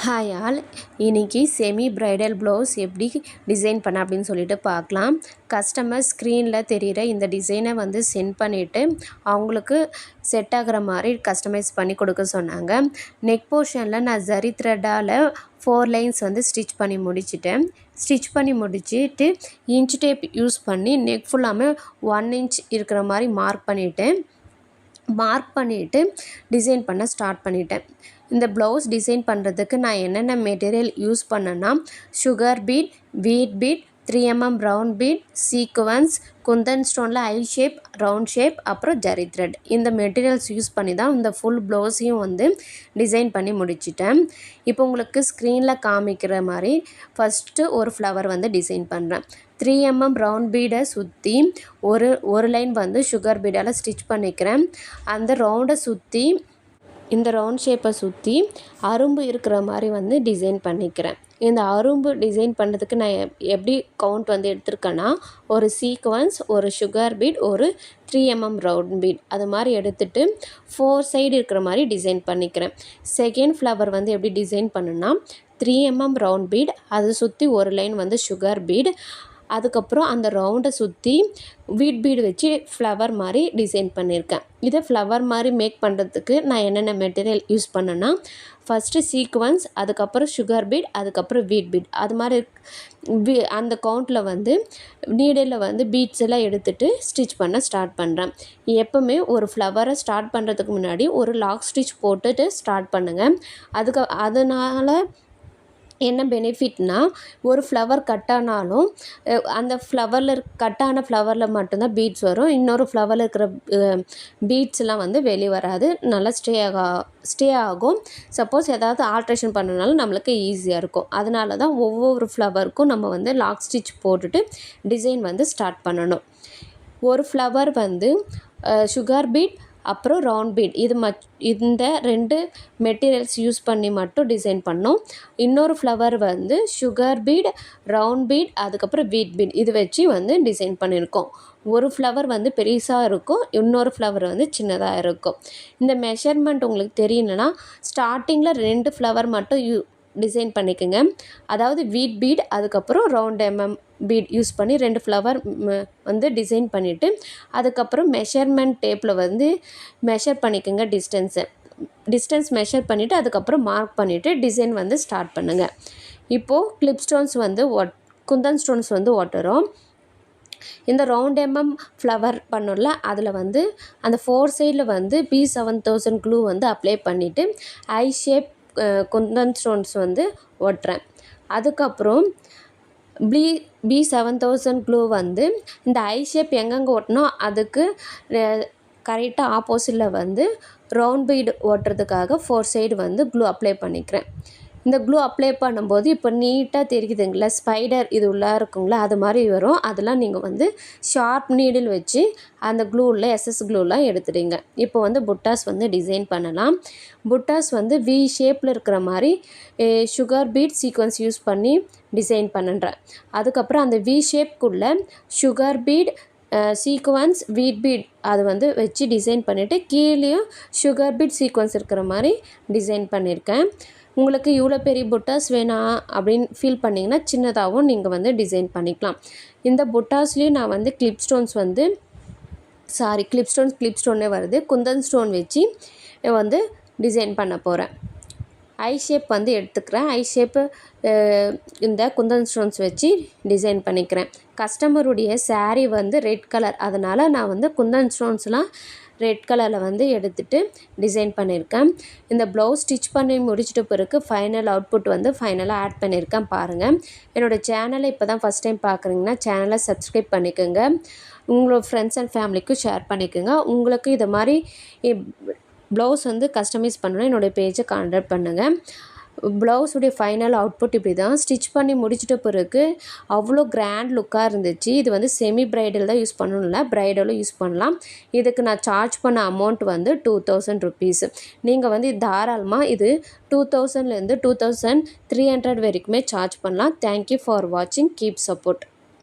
Hi all, இன்றைக்கி semi bridal blouse எப்படி design பண்ண அப்படின்னு சொல்லிட்டு பார்க்கலாம். கஸ்டமர் ஸ்க்ரீனில் தெரிகிற இந்த டிசைனை வந்து சென்ட் பண்ணிவிட்டு அவங்களுக்கு செட் ஆகிற மாதிரி கஸ்டமைஸ் பண்ணி கொடுக்க சொன்னாங்க. நெக் போர்ஷனில் நான் ஜரி த்ரெட்டால் 4 லைன்ஸ் வந்து ஸ்டிச் பண்ணி முடிச்சிட்டேன். ஸ்டிச் பண்ணி முடிச்சுட்டு இன்ச் டேப் யூஸ் பண்ணி நெக் ஃபுல்லாமே 1 இன்ச் இருக்கிற மாதிரி மார்க் பண்ணிவிட்டு டிசைன் பண்ண ஸ்டார்ட் பண்ணிட்டேன். இந்த ப்ளவுஸ் டிசைன் பண்ணுறதுக்கு நான் என்னென்ன மெட்டீரியல் யூஸ் பண்ணேன்னா, sugar bead, wheat bead, 3mm round bead, sequins, kundan ஸ்டோனில் ஐ ஷேப், ரவுண்ட் ஷேப், அப்புறம் ஜரி த்ரெட். இந்த மெட்டீரியல்ஸ் யூஸ் பண்ணி தான் இந்த ஃபுல் ப்ளவுஸையும் வந்து டிசைன் பண்ணி முடிச்சிட்டேன். இப்போ உங்களுக்கு ஸ்க்ரீனில் காமிக்கிற மாதிரி ஃபஸ்ட்டு ஒரு ஃப்ளவர் வந்து டிசைன் பண்ணுறேன். 3mm ரவுண்ட் பீடை சுற்றி ஒரு லைன் வந்து சுகர் பீடால் ஸ்டிச் பண்ணிக்கிறேன். அந்த ரவுண்டை சுற்றி இந்த ரவுண்ட் ஷேப்பை சுற்றி அரும்பு இருக்கிற மாதிரி வந்து டிசைன் பண்ணிக்கிறேன். இந்த அரும்பு டிசைன் பண்ணுறதுக்கு நான் எப்படி கவுண்ட் வந்து எடுத்திருக்கேன்னா, ஒரு சீக்வன்ஸ், ஒரு சுகர் பீட், ஒரு 3mm ரவுண்ட் பீட் அது மாதிரி எடுத்துகிட்டு 4 சைடு இருக்கிற மாதிரி டிசைன் பண்ணிக்கிறேன். செகண்ட் ஃப்ளவர் வந்து எப்படி டிசைன் பண்ணுன்னா, 3mm ரவுண்ட் பீட், அதை சுற்றி ஒரு லைன் வந்து சுகர் பீட், அதுக்கப்புறம் அந்த ரவுண்டை சுற்றி வீட் பீடு வச்சு ஃப்ளவர் மாதிரி டிசைன் பண்ணியிருக்கேன். இதை ஃப்ளவர் மாதிரி மேக் பண்ணுறதுக்கு நான் என்னென்ன மெட்டீரியல் யூஸ் பண்ணேன்னா, ஃபஸ்ட்டு சீக்வன்ஸ், அதுக்கப்புறம் சுகர் பீட், அதுக்கப்புறம் வீட் பீட் அது மாதிரி அந்த கவுண்டில் வந்து நீடில் வந்து பீட்ஸ் எல்லாம் எடுத்துகிட்டு ஸ்டிச் பண்ண ஸ்டார்ட் பண்ணுறேன். எப்போவுமே ஒரு ஃப்ளவரை ஸ்டார்ட் பண்ணுறதுக்கு முன்னாடி ஒரு லாக் ஸ்டிச் போட்டுட்டு ஸ்டார்ட் பண்ணுங்கள். அதனால் என்ன பெனிஃபிட்னா, ஒரு ஃப்ளவர் கட் ஆனாலும் அந்த ஃப்ளவரில் கட்டான ஃப்ளவரில் மட்டும்தான் பீட்ஸ் வரும். இன்னொரு ஃப்ளவரில் இருக்கிற பீட்ஸ்லாம் வந்து வெளியே வராது, நல்லா ஸ்டே ஆகும். சப்போஸ் ஏதாவது ஆல்ட்ரேஷன் பண்ணனாலும் நம்மளுக்கு ஈஸியாக இருக்கும். அதனால தான் ஒவ்வொரு ஃப்ளவருக்கும் நம்ம வந்து லாக் ஸ்டிச் போட்டுட்டு டிசைன் வந்து ஸ்டார்ட் பண்ணணும். ஒரு ஃப்ளவர் வந்து சுகர் பீட் அப்புறம் ரவுண்ட் பீட் இந்த 2 மெட்டீரியல்ஸ் யூஸ் பண்ணி மட்டும் டிசைன் பண்ணோம். இன்னொரு ஃப்ளவர் வந்து சுகர் பீட், ரவுண்ட் பீட், அதுக்கப்புறம் வீட் பீட் இது வச்சு வந்து டிசைன் பண்ணியிருக்கோம். ஒரு ஃப்ளவர் வந்து பெருசாக இருக்கும், இன்னொரு ஃப்ளவர் வந்து சின்னதாக இருக்கும். இந்த மெஷர்மெண்ட் உங்களுக்கு தெரியலனா, ஸ்டார்டிங்கில் 2 ஃப்ளவர் மட்டும் டிசைன் பண்ணிக்கோங்க. அதாவது வீட் பீட், அதுக்கப்புறம் ரவுண்ட் பீட் யூஸ் பண்ணி 2 ஃப்ளவர் வந்து டிசைன் பண்ணிவிட்டு, அதுக்கப்புறம் மெஷர்மெண்ட் டேப்பில் வந்து மெஷர் பண்ணிக்கோங்க. டிஸ்டன்ஸ் மெஷர் பண்ணிவிட்டு அதுக்கப்புறம் மார்க் பண்ணிவிட்டு டிசைன் வந்து ஸ்டார்ட் பண்ணுங்கள். இப்போது கிளிப் ஸ்டோன்ஸ் வந்து குந்தன் ஸ்டோன்ஸ் வந்து ஒட்டுறோம். இந்த ரவுண்ட் ஃப்ளவர் பண்ணோம்ல, அதில் வந்து அந்த 4 சைடில் வந்து B7000 க்ளூ வந்து அப்ளை பண்ணிவிட்டு ஐ ஷேப் குந்தன் ஸ்டோன்ஸ் வந்து ஒட்டுறேன். அதுக்கப்புறம் B7000 க்ளூ வந்து இந்த ஐ ஷேப் எங்கெங்கே ஒட்டணும் அதுக்கு கரெக்டாக ஆப்போசிட்டில் வந்து ரவுண்ட் பீடு ஓட்டுறதுக்காக 4 சைடு வந்து க்ளூ அப்ளை பண்ணிக்கிறேன். இந்த க்ளூ அப்ளை பண்ணும்போது இப்போ நீட்டாக தெரியுதுங்களா, ஸ்பைடர் இது உள்ளே இருக்குங்களா, அது மாதிரி வரும். அதெல்லாம் நீங்கள் வந்து ஷார்ப் நீடில் வச்சு அந்த க்ளூவில் SS க்ளூலாம் எடுத்துடுங்க. இப்போ வந்து புட்டாஸ் வந்து டிசைன் பண்ணலாம். புட்டாஸ் வந்து V ஷேப்பில் இருக்கிற மாதிரி சுகர் பீட் சீக்வன்ஸ் யூஸ் பண்ணி டிசைன் பண்ணுறேன். அதுக்கப்புறம் அந்த V ஷேப்குள்ளே sugar bead, sequins, wheat bead அது வந்து வச்சு டிசைன் பண்ணிவிட்டு கீழேயும் சுகர் பீட் சீக்வன்ஸ் இருக்கிற மாதிரி டிசைன் பண்ணியிருக்கேன். உங்களுக்கு இவ்வளோ பெரிய புட்டாஸ் வேணாம் அப்படின்னு ஃபீல் பண்ணிங்கன்னா சின்னதாகவும் நீங்கள் வந்து டிசைன் பண்ணிக்கலாம். இந்த புட்டாஸ்லேயும் நான் வந்து கிளிப் ஸ்டோனே வருது, குந்தன் ஸ்டோன் வச்சு வந்து டிசைன் பண்ண போகிறேன். ஐ ஷேப் வந்து எடுத்துக்கிறேன். ஐ ஷேப்பு இந்த குந்தன் ஸ்டோன்ஸ் வச்சு டிசைன் பண்ணிக்கிறேன். கஸ்டமருடைய saree வந்து ரெட் கலர், அதனால் நான் வந்து குந்தன் ஸ்டோன்ஸ்லாம் ரெட் கலரில் வந்து எடுத்துகிட்டு டிசைன் பண்ணியிருக்கேன். இந்த ப்ளவுஸ் ஸ்டிச் பண்ணி முடிச்சிட்ட பிறகு ஃபைனல் அவுட்புட் வந்து ஃபைனலாக ஆட் பண்ணியிருக்கேன் பாருங்கள். என்னோடய சேனலை இப்போ தான் ஃபஸ்ட் டைம் பார்க்குறீங்கன்னா சேனலை சப்ஸ்கிரைப் பண்ணிக்கோங்க. உங்களோட ஃப்ரெண்ட்ஸ் அண்ட் ஃபேமிலிக்கும் ஷேர் பண்ணிக்கோங்க. உங்களுக்கு இது மாதிரி ப்ளவுஸ் வந்து கஸ்டமைஸ் பண்ணணுன்னா என்னோடய பேஜை கான்டாக்ட் பண்ணுங்கள். ப்ளவுஸுடைய ஃபைனல் அவுட்புட் இப்படி தான். ஸ்டிச் பண்ணி முடிச்சிட்ட பிறகு அவ்வளோ கிராண்ட் லுக்காக இருந்துச்சு. இது வந்து செமி பிரைடல் தான் யூஸ் பண்ணணும்ல, பிரைடலும் யூஸ் பண்ணலாம். இதுக்கு நான் சார்ஜ் பண்ண அமௌண்ட் வந்து 2000 ருபீஸ். நீங்கள் வந்து தாராளமாக இது 2000லேருந்து 2300 வரைக்குமே சார்ஜ் பண்ணலாம். தேங்க்யூ ஃபார் வாட்சிங். Keep support.